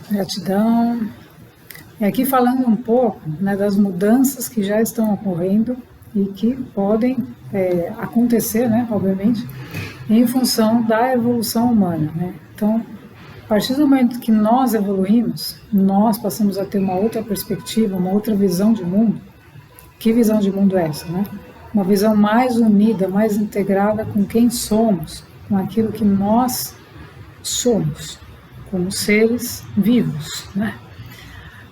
Gratidão. E aqui falando um pouco, né, das mudanças que já estão ocorrendo e que podem acontecer, né, obviamente, em função da evolução humana, né? Então, a partir do momento que nós evoluímos, nós passamos a ter uma outra perspectiva, uma outra visão de mundo. Que visão de mundo é essa, né? Uma visão mais unida, mais integrada com quem somos, com aquilo que nós somos, como seres vivos, né?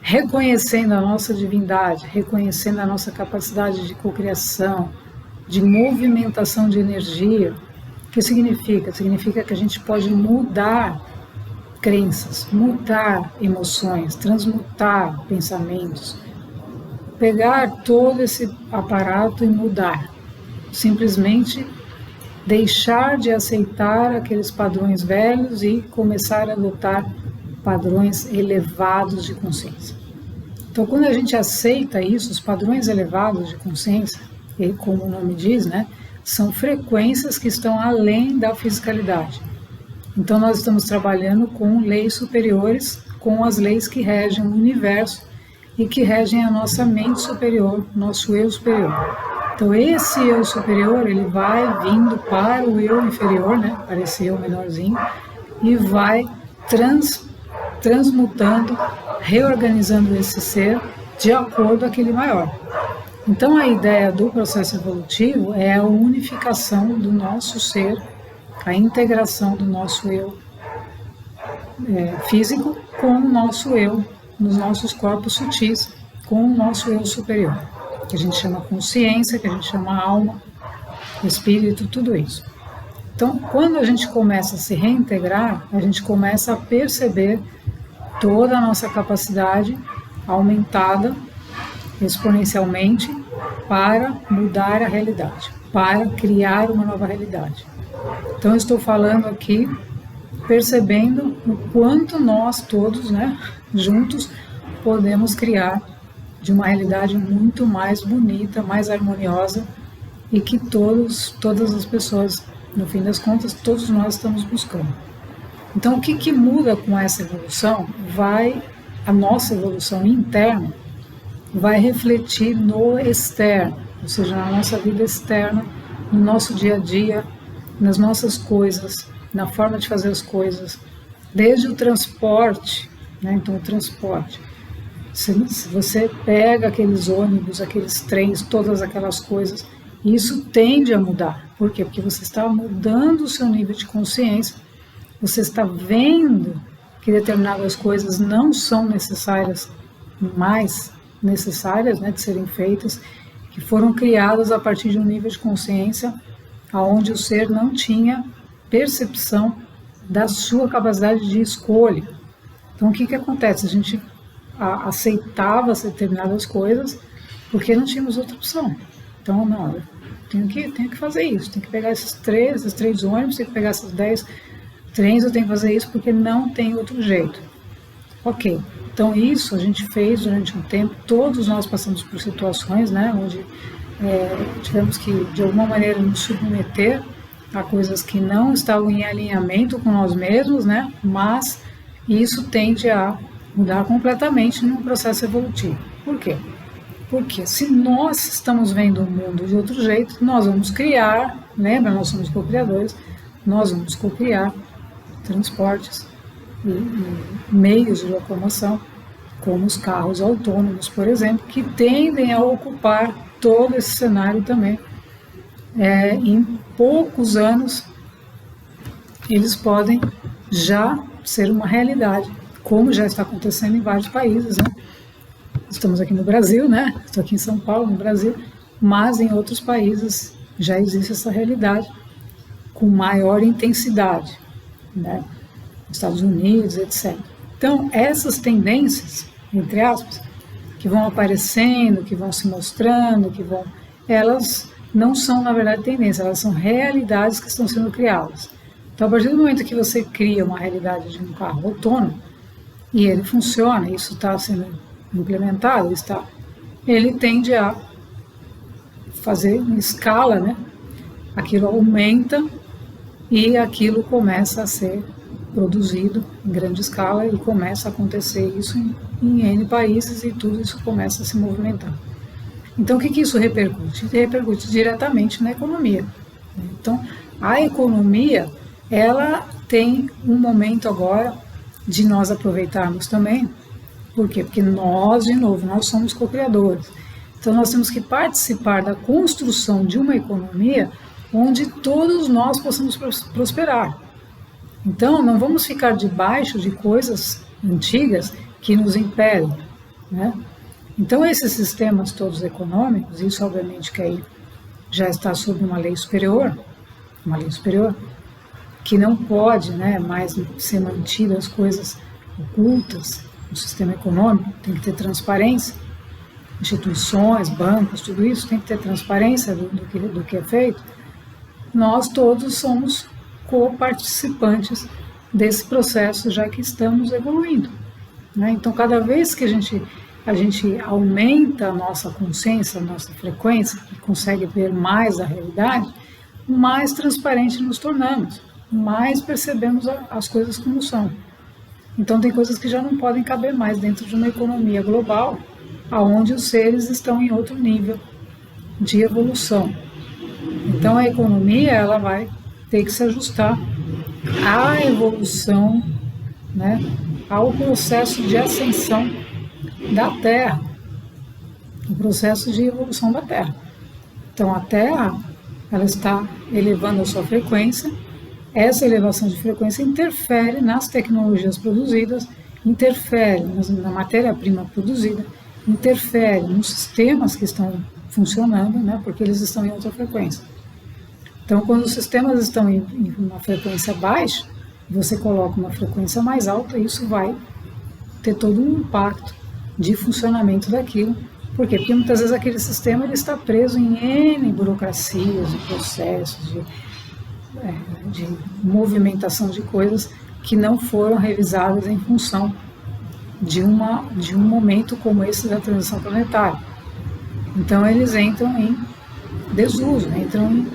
Reconhecendo a nossa divindade, reconhecendo a nossa capacidade de cocriação, de movimentação de energia. O que significa? Significa que a gente pode mudar crenças, mudar emoções, transmutar pensamentos, pegar todo esse aparato e mudar. Simplesmente deixar de aceitar aqueles padrões velhos e começar a adotar padrões elevados de consciência. Então, quando a gente aceita isso, os padrões elevados de consciência, e como o nome diz, né, são frequências que estão além da fisicalidade. Então, nós estamos trabalhando com leis superiores, com as leis que regem o universo e que regem a nossa mente superior, nosso eu superior. Então, esse eu superior, ele vai vindo para o eu inferior, né, para esse eu menorzinho, e vai transmutando, reorganizando esse ser de acordo com aquele maior. Então, a ideia do processo evolutivo é a unificação do nosso ser, a integração do nosso eu físico com o nosso eu, nos nossos corpos sutis, com o nosso eu superior, que a gente chama consciência, que a gente chama alma, espírito, tudo isso. Então, quando a gente começa a se reintegrar, a gente começa a perceber toda a nossa capacidade aumentada exponencialmente para mudar a realidade, para criar uma nova realidade. Então, eu estou falando aqui, percebendo o quanto nós todos, né, juntos, podemos criar de uma realidade muito mais bonita, mais harmoniosa e que todas as pessoas, no fim das contas, todos nós estamos buscando. Então, o que muda com essa evolução? A nossa evolução interna vai refletir no externo, ou seja, na nossa vida externa, no nosso dia a dia, nas nossas coisas, na forma de fazer as coisas, desde o transporte, né? Então, o transporte. Se você pega aqueles ônibus, aqueles trens, todas aquelas coisas, isso tende a mudar. Por quê? Porque você está mudando o seu nível de consciência, você está vendo que determinadas coisas não são necessárias, mais necessárias, né, de serem feitas, que foram criadas a partir de um nível de consciência onde o ser não tinha percepção da sua capacidade de escolha. Então, o que acontece? A gente aceitava determinadas coisas porque não tínhamos outra opção. Então, não, eu tenho que fazer isso, tenho que pegar esses três ônibus, tenho que pegar esses 10 trens, eu tenho que fazer isso porque não tem outro jeito. Ok, então isso a gente fez durante um tempo, todos nós passamos por situações, né, onde tivemos que, de alguma maneira, nos submeter a coisas que não estavam em alinhamento com nós mesmos, né, mas isso tende a mudar completamente no processo evolutivo. Por quê? Porque se nós estamos vendo o mundo de outro jeito, nós vamos criar, lembra, nós somos co-criadores, nós vamos co-criar transportes e meios de locomoção, como os carros autônomos, por exemplo, que tendem a ocupar todo esse cenário também. Em poucos anos, eles podem já ser uma realidade, como já está acontecendo em vários países, né? Estamos aqui no Brasil, né? Estou aqui em São Paulo, no Brasil, mas em outros países já existe essa realidade com maior intensidade, né? Nos Estados Unidos, etc. Então, essas tendências, entre aspas, que vão aparecendo, que vão se mostrando, elas não são, na verdade, tendências, elas são realidades que estão sendo criadas. Então, a partir do momento que você cria uma realidade de um carro autônomo, e ele funciona, isso está sendo implementado, ele tende a fazer em escala, né? Aquilo aumenta e aquilo começa a ser produzido em grande escala e começa a acontecer isso em N países e tudo isso começa a se movimentar. Então, o que isso repercute? Repercute diretamente na economia. Então, a economia, ela tem um momento agora de nós aproveitarmos também. Por quê? Porque nós, de novo, nós somos co-criadores. Então, nós temos que participar da construção de uma economia onde todos nós possamos prosperar. Então, não vamos ficar debaixo de coisas antigas que nos impedem, né? Então, esses sistemas todos econômicos, isso obviamente que aí já está sob uma lei superior, que não pode, né, mais ser mantidas as coisas ocultas no sistema econômico, tem que ter transparência, instituições, bancos, tudo isso tem que ter transparência do que é feito. Nós todos somos co-participantes desse processo, já que estamos evoluindo, né? Então, cada vez que a gente aumenta a nossa consciência, a nossa frequência, e consegue ver mais a realidade, mais transparente nos tornamos, mais percebemos as coisas como são. Então, tem coisas que já não podem caber mais dentro de uma economia global, onde os seres estão em outro nível de evolução. Então, a economia, ela vai ter que se ajustar à evolução, né, ao processo de ascensão da Terra, o processo de evolução da Terra. Então, a Terra, ela está elevando a sua frequência, essa elevação de frequência interfere nas tecnologias produzidas, interfere na matéria-prima produzida, interfere nos sistemas que estão funcionando, né, porque eles estão em outra frequência. Então, quando os sistemas estão em uma frequência baixa, você coloca uma frequência mais alta, isso vai ter todo um impacto de funcionamento daquilo. Por quê? Porque muitas vezes aquele sistema ele está preso em N burocracias, de processos, de movimentação de coisas que não foram revisadas em função de um momento como esse da transição planetária. Então, eles entram em desuso, entram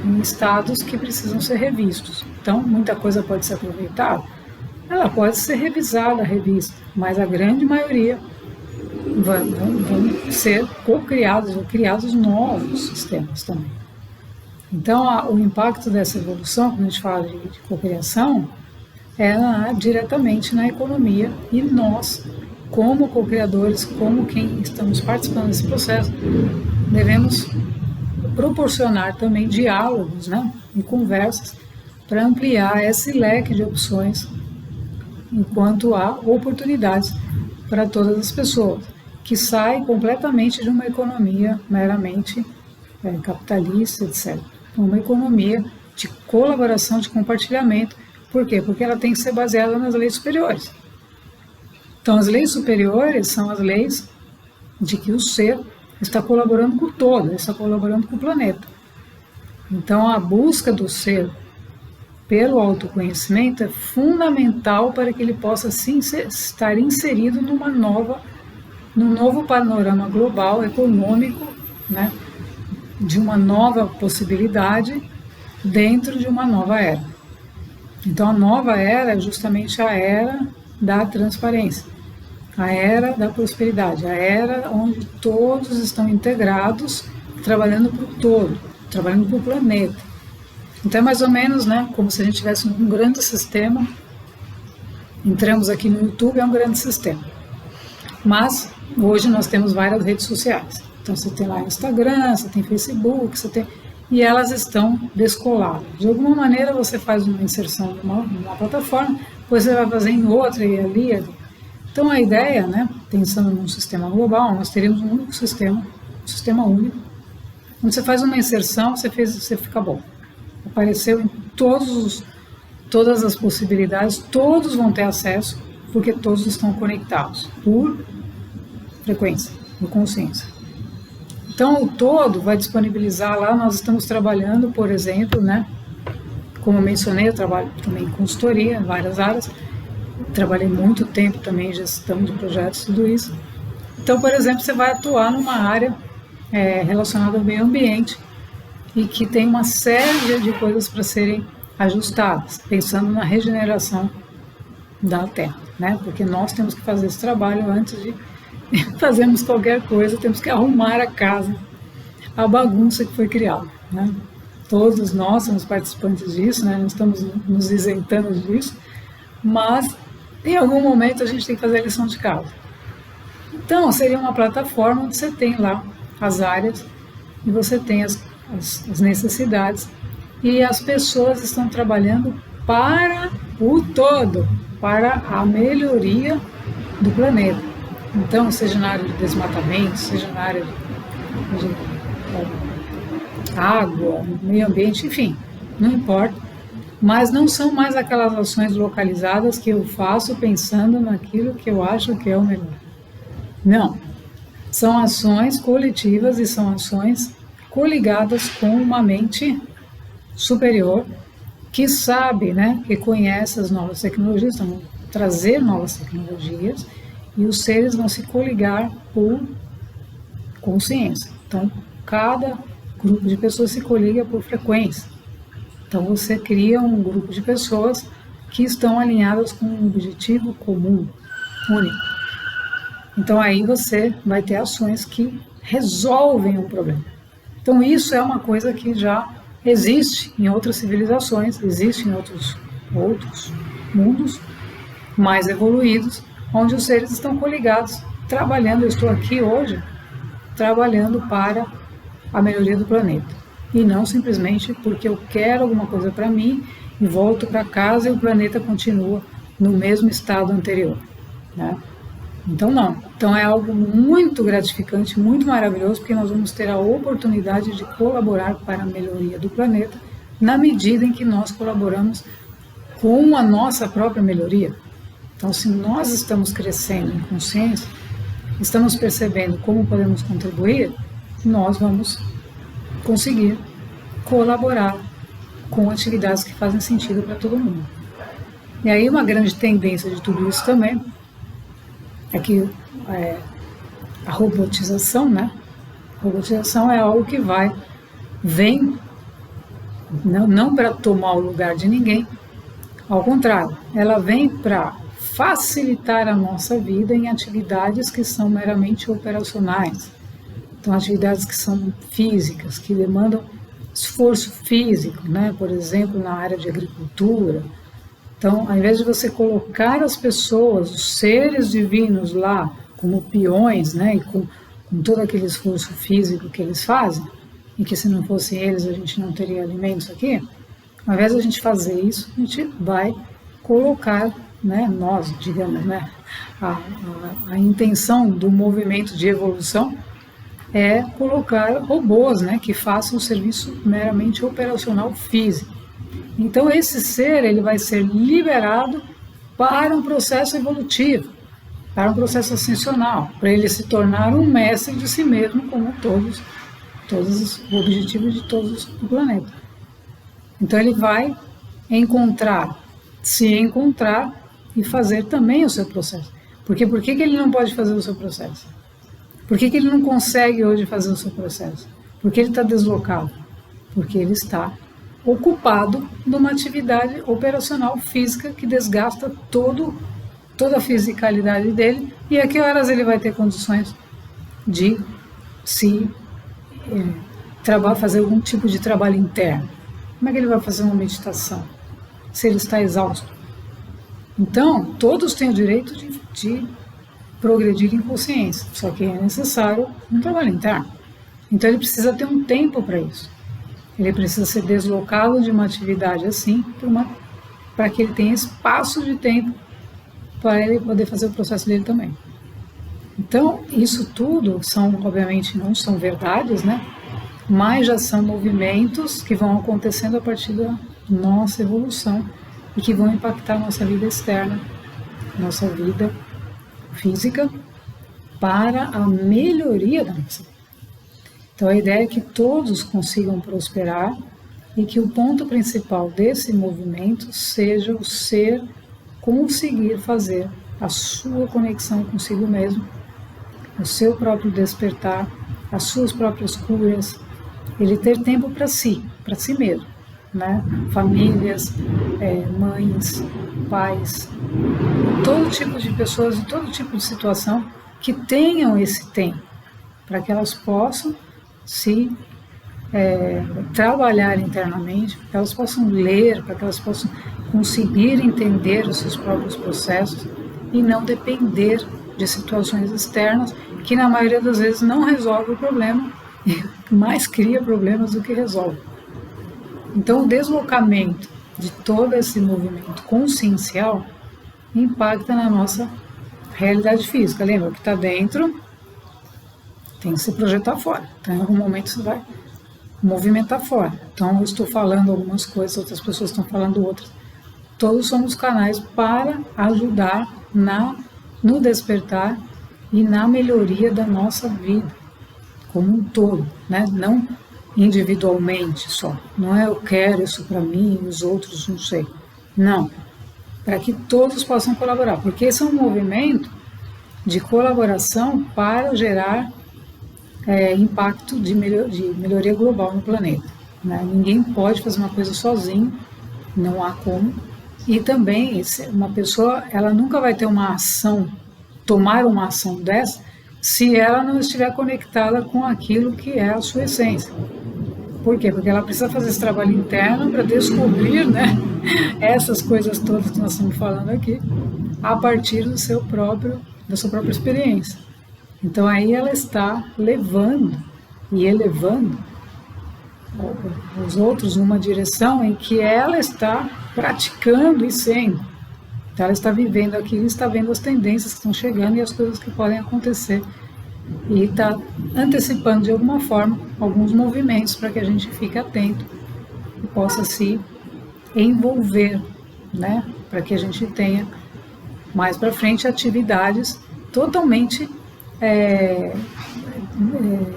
em estados que precisam ser revistos. Então, muita coisa pode ser aproveitada, ela pode ser revisada, revista, mas a grande maioria vão ser co-criados ou criados novos sistemas também. Então, o impacto dessa evolução, quando a gente fala de co-criação, é diretamente na economia, e nós, como co-criadores, como quem estamos participando desse processo, devemos proporcionar também diálogos, né, e conversas para ampliar esse leque de opções, enquanto há oportunidades para todas as pessoas, que sai completamente de uma economia meramente capitalista, etc. Uma economia de colaboração, de compartilhamento. Por quê? Porque ela tem que ser baseada nas leis superiores. Então, as leis superiores são as leis de que o ser está colaborando com o todo, está colaborando com o planeta. Então, a busca do ser pelo autoconhecimento é fundamental para que ele possa sim estar inserido num novo panorama global, econômico, né, de uma nova possibilidade dentro de uma nova era. Então, a nova era é justamente a era da transparência, a era da prosperidade, a era onde todos estão integrados, trabalhando para o todo, trabalhando para o planeta. Então, é mais ou menos, né, como se a gente tivesse um grande sistema. Entramos aqui no YouTube, é um grande sistema. Mas, hoje nós temos várias redes sociais. Então, você tem lá Instagram, você tem Facebook, e elas estão descoladas. De alguma maneira, você faz uma inserção numa plataforma, depois você vai fazer em outra e ali. Então, a ideia, né, pensando num sistema global, nós teríamos um único sistema, um sistema único. Quando você faz uma inserção, você fica bom. Apareceu em todas as possibilidades, todos vão ter acesso, porque todos estão conectados por frequência, por consciência. Então, o todo vai disponibilizar lá, nós estamos trabalhando, por exemplo, né, como eu mencionei, eu trabalho também em consultoria, em várias áreas, trabalhei muito tempo também em gestão de projetos, tudo isso. Então, por exemplo, você vai atuar numa área relacionada ao meio ambiente e que tem uma série de coisas para serem ajustadas, pensando na regeneração da Terra, né? Porque nós temos que fazer esse trabalho antes de fazermos qualquer coisa, temos que arrumar a casa, a bagunça que foi criada, né? Todos nós somos participantes disso, né? Não estamos nos isentando disso, mas em algum momento a gente tem que fazer a lição de casa. Então, seria uma plataforma onde você tem lá as áreas e você tem as necessidades e as pessoas estão trabalhando para o todo, para a melhoria do planeta. Então, seja na área de desmatamento, seja na área de água, meio ambiente, enfim, não importa. Mas não são mais aquelas ações localizadas que eu faço pensando naquilo que eu acho que é o melhor. Não. São ações coletivas e são ações coligadas com uma mente superior que sabe, né, que conhece as novas tecnologias, então trazer novas tecnologias e os seres vão se coligar por consciência. Então, cada grupo de pessoas se coliga por frequência. Então, você cria um grupo de pessoas que estão alinhadas com um objetivo comum, único. Então, aí você vai ter ações que resolvem um problema. Então, isso é uma coisa que já existe em outras civilizações, existe em outros mundos mais evoluídos, onde os seres estão coligados, trabalhando. Eu estou aqui hoje, trabalhando para a melhoria do planeta. E não simplesmente porque eu quero alguma coisa para mim e volto para casa e o planeta continua no mesmo estado anterior, né? Então não. Então é algo muito gratificante, muito maravilhoso, porque nós vamos ter a oportunidade de colaborar para a melhoria do planeta na medida em que nós colaboramos com a nossa própria melhoria. Então, se nós estamos crescendo em consciência, estamos percebendo como podemos contribuir, nós vamos conseguir colaborar com atividades que fazem sentido para todo mundo. E aí uma grande tendência de tudo isso também é que a robotização, né? A robotização é algo que vem não para tomar o lugar de ninguém, ao contrário, ela vem para facilitar a nossa vida em atividades que são meramente operacionais. Então, atividades que são físicas, que demandam esforço físico, né? Por exemplo, na área de agricultura. Então, ao invés de você colocar as pessoas, os seres divinos lá, como peões, né? E com todo aquele esforço físico que eles fazem, e que se não fossem eles a gente não teria alimentos aqui, ao invés de a gente fazer isso, a gente vai colocar, né? Nós, digamos, né? A intenção do movimento de evolução é colocar robôs, né, que façam um serviço meramente operacional físico. Então esse ser ele vai ser liberado para um processo evolutivo, para um processo ascensional, para ele se tornar um mestre de si mesmo, como todos os objetivos de todos do planeta. Então ele vai se encontrar e fazer também o seu processo. Porque por que ele não pode fazer o seu processo? Por que ele não consegue hoje fazer o seu processo? Porque ele está deslocado? Porque ele está ocupado numa atividade operacional física que desgasta toda a fisicalidade dele. E a que horas ele vai ter condições de fazer algum tipo de trabalho interno? Como é que ele vai fazer uma meditação se ele está exausto? Então, todos têm o direito de progredir em consciência, só que é necessário um trabalho interno. Então ele precisa ter um tempo para isso. Ele precisa ser deslocado de uma atividade assim para que ele tenha espaço de tempo para ele poder fazer o processo dele também. Então isso tudo obviamente não são verdades, né? Mas já são movimentos que vão acontecendo a partir da nossa evolução e que vão impactar a nossa vida externa, nossa vida física, para a melhoria da nossa vida. Então a ideia é que todos consigam prosperar e que o ponto principal desse movimento seja o ser conseguir fazer a sua conexão consigo mesmo, o seu próprio despertar, as suas próprias curas, ele ter tempo para si mesmo, né? Famílias, mães, pais, todo tipo de pessoas e todo tipo de situação que tenham esse tempo, para que elas possam se trabalhar internamente, para que elas possam ler, para que elas possam conseguir entender os seus próprios processos e não depender de situações externas que na maioria das vezes não resolve o problema e mais cria problemas do que resolve. Então o deslocamento de todo esse movimento consciencial impacta na nossa realidade física. Lembra, o que está dentro tem que se projetar fora. Então em algum momento você vai movimentar fora. Então eu estou falando algumas coisas, outras pessoas estão falando outras. Todos somos canais para ajudar no despertar e na melhoria da nossa vida como um todo, né? Não individualmente só. Não é eu quero isso para mim e os outros não sei. Não. Para que todos possam colaborar. Porque esse é um movimento de colaboração para gerar impacto de melhoria global no planeta. Né? Ninguém pode fazer uma coisa sozinho, não há como. E também, uma pessoa, ela nunca vai ter uma ação, tomar uma ação dessa, se ela não estiver conectada com aquilo que é a sua essência. Por quê? Porque ela precisa fazer esse trabalho interno para descobrir, né, essas coisas todas que nós estamos falando aqui, a partir da sua própria experiência. Então aí ela está levando e elevando os outros numa direção em que ela está praticando e sendo. Então ela está vivendo aquilo, está vendo as tendências que estão chegando e as coisas que podem acontecer. E está antecipando de alguma forma alguns movimentos para que a gente fique atento e possa se envolver, né? Para que a gente tenha mais para frente atividades totalmente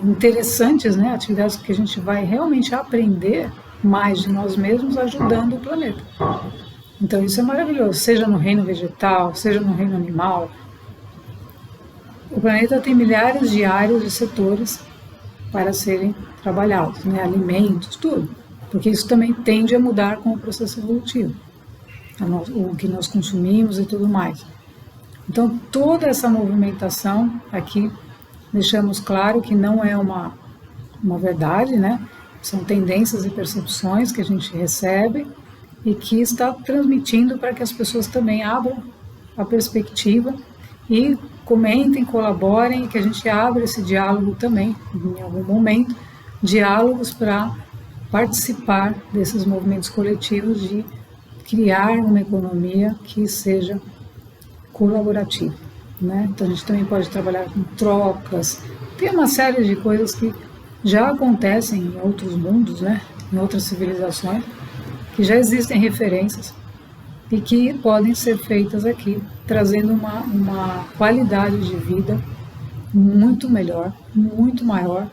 interessantes, né? Atividades que a gente vai realmente aprender mais de nós mesmos ajudando o planeta. Então isso é maravilhoso, seja no reino vegetal, seja no reino animal. O planeta tem milhares de áreas e setores para serem trabalhados, né? Alimentos, tudo, porque isso também tende a mudar com o processo evolutivo, o que nós consumimos e tudo mais. Então toda essa movimentação aqui, deixamos claro que não é uma verdade, né? São tendências e percepções que a gente recebe e que está transmitindo para que as pessoas também abram a perspectiva e comentem, colaborem, e que a gente abra esse diálogo também, em algum momento, diálogos para participar desses movimentos coletivos de criar uma economia que seja colaborativa, né? Então a gente também pode trabalhar com trocas, tem uma série de coisas que já acontecem em outros mundos, né? Em outras civilizações, que já existem referências e que podem ser feitas aqui, trazendo uma qualidade de vida muito melhor, muito maior,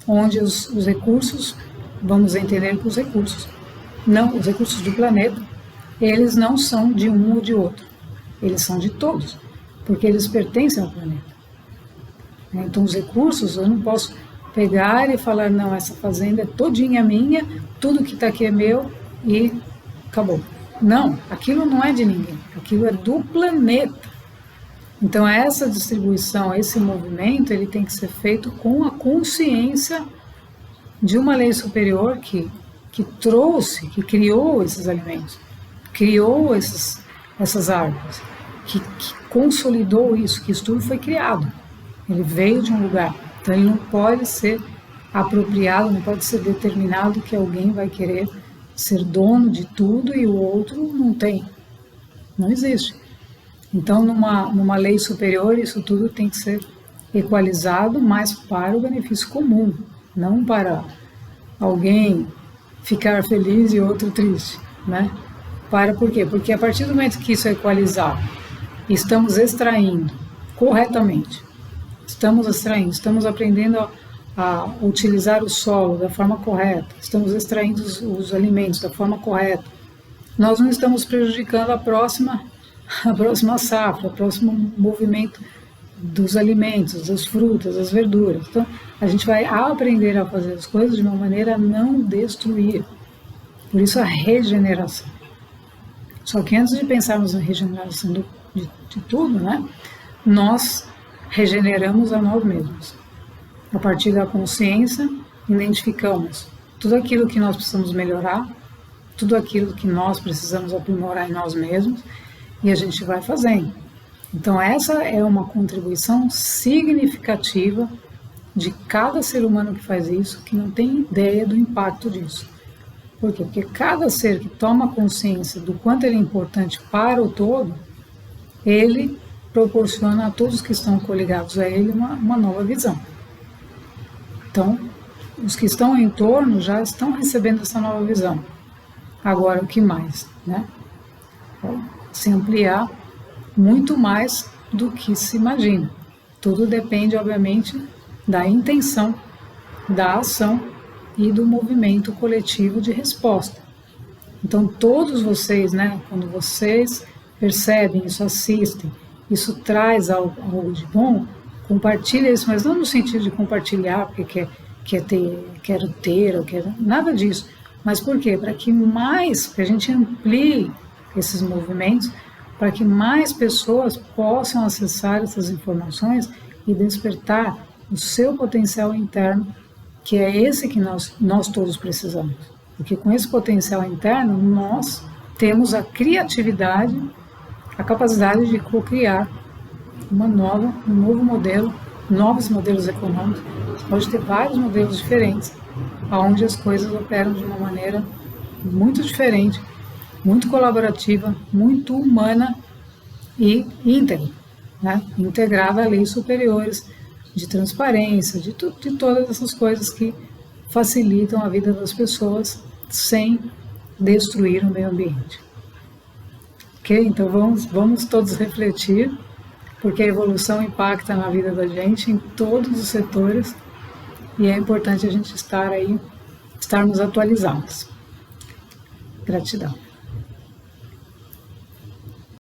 onde os recursos, vamos entender que os recursos do planeta, eles não são de um ou de outro, eles são de todos, porque eles pertencem ao planeta. Então os recursos, eu não posso pegar e falar, não, essa fazenda é todinha minha, tudo que está aqui é meu e acabou. Não, aquilo não é de ninguém, aquilo é do planeta. Então essa distribuição, esse movimento, ele tem que ser feito com a consciência de uma lei superior que trouxe, que criou esses alimentos, criou essas árvores, que consolidou isso, que isso tudo foi criado. Ele veio de um lugar, então ele não pode ser apropriado, não pode ser determinado que alguém vai querer ser dono de tudo e o outro não tem. Não existe. Então, numa lei superior, isso tudo tem que ser equalizado, mas para o benefício comum, não para alguém ficar feliz e outro triste, né? Por quê? Porque a partir do momento que isso é equalizado, estamos extraindo corretamente, estamos aprendendo a utilizar o solo da forma correta, estamos extraindo os alimentos da forma correta, nós não estamos prejudicando a próxima safra, o próximo movimento dos alimentos, das frutas, das verduras. Então, a gente vai aprender a fazer as coisas de uma maneira a não destruir. Por isso a regeneração. Só que antes de pensarmos na regeneração de tudo, né, nós regeneramos a nós mesmos. A partir da consciência, identificamos tudo aquilo que nós precisamos melhorar, tudo aquilo que nós precisamos aprimorar em nós mesmos, e a gente vai fazendo. Então essa é uma contribuição significativa de cada ser humano que faz isso, que não tem ideia do impacto disso. Por quê? Porque cada ser que toma consciência do quanto ele é importante para o todo, ele proporciona a todos que estão coligados a ele uma nova visão. Então, os que estão em torno já estão recebendo essa nova visão. Agora, o que mais? Né? Se ampliar muito mais do que se imagina. Tudo depende, obviamente, da intenção, da ação e do movimento coletivo de resposta. Então, todos vocês, né, quando vocês percebem isso, assistem, isso traz algo de bom, compartilha isso, mas não no sentido de compartilhar porque quero ter, ou quero nada disso. Mas por quê? Para que a gente amplie esses movimentos, para que mais pessoas possam acessar essas informações e despertar o seu potencial interno, que é esse que nós todos precisamos. Porque com esse potencial interno, nós temos a criatividade, a capacidade de co-criar um novo modelo, novos modelos econômicos. Você pode ter vários modelos diferentes, onde as coisas operam de uma maneira muito diferente, muito colaborativa, muito humana e íntegra, né? Integrada a leis superiores de transparência, de todas essas coisas que facilitam a vida das pessoas sem destruir o meio ambiente. Ok? Então vamos todos refletir, porque a evolução impacta na vida da gente em todos os setores e é importante a gente estarmos atualizados. Gratidão.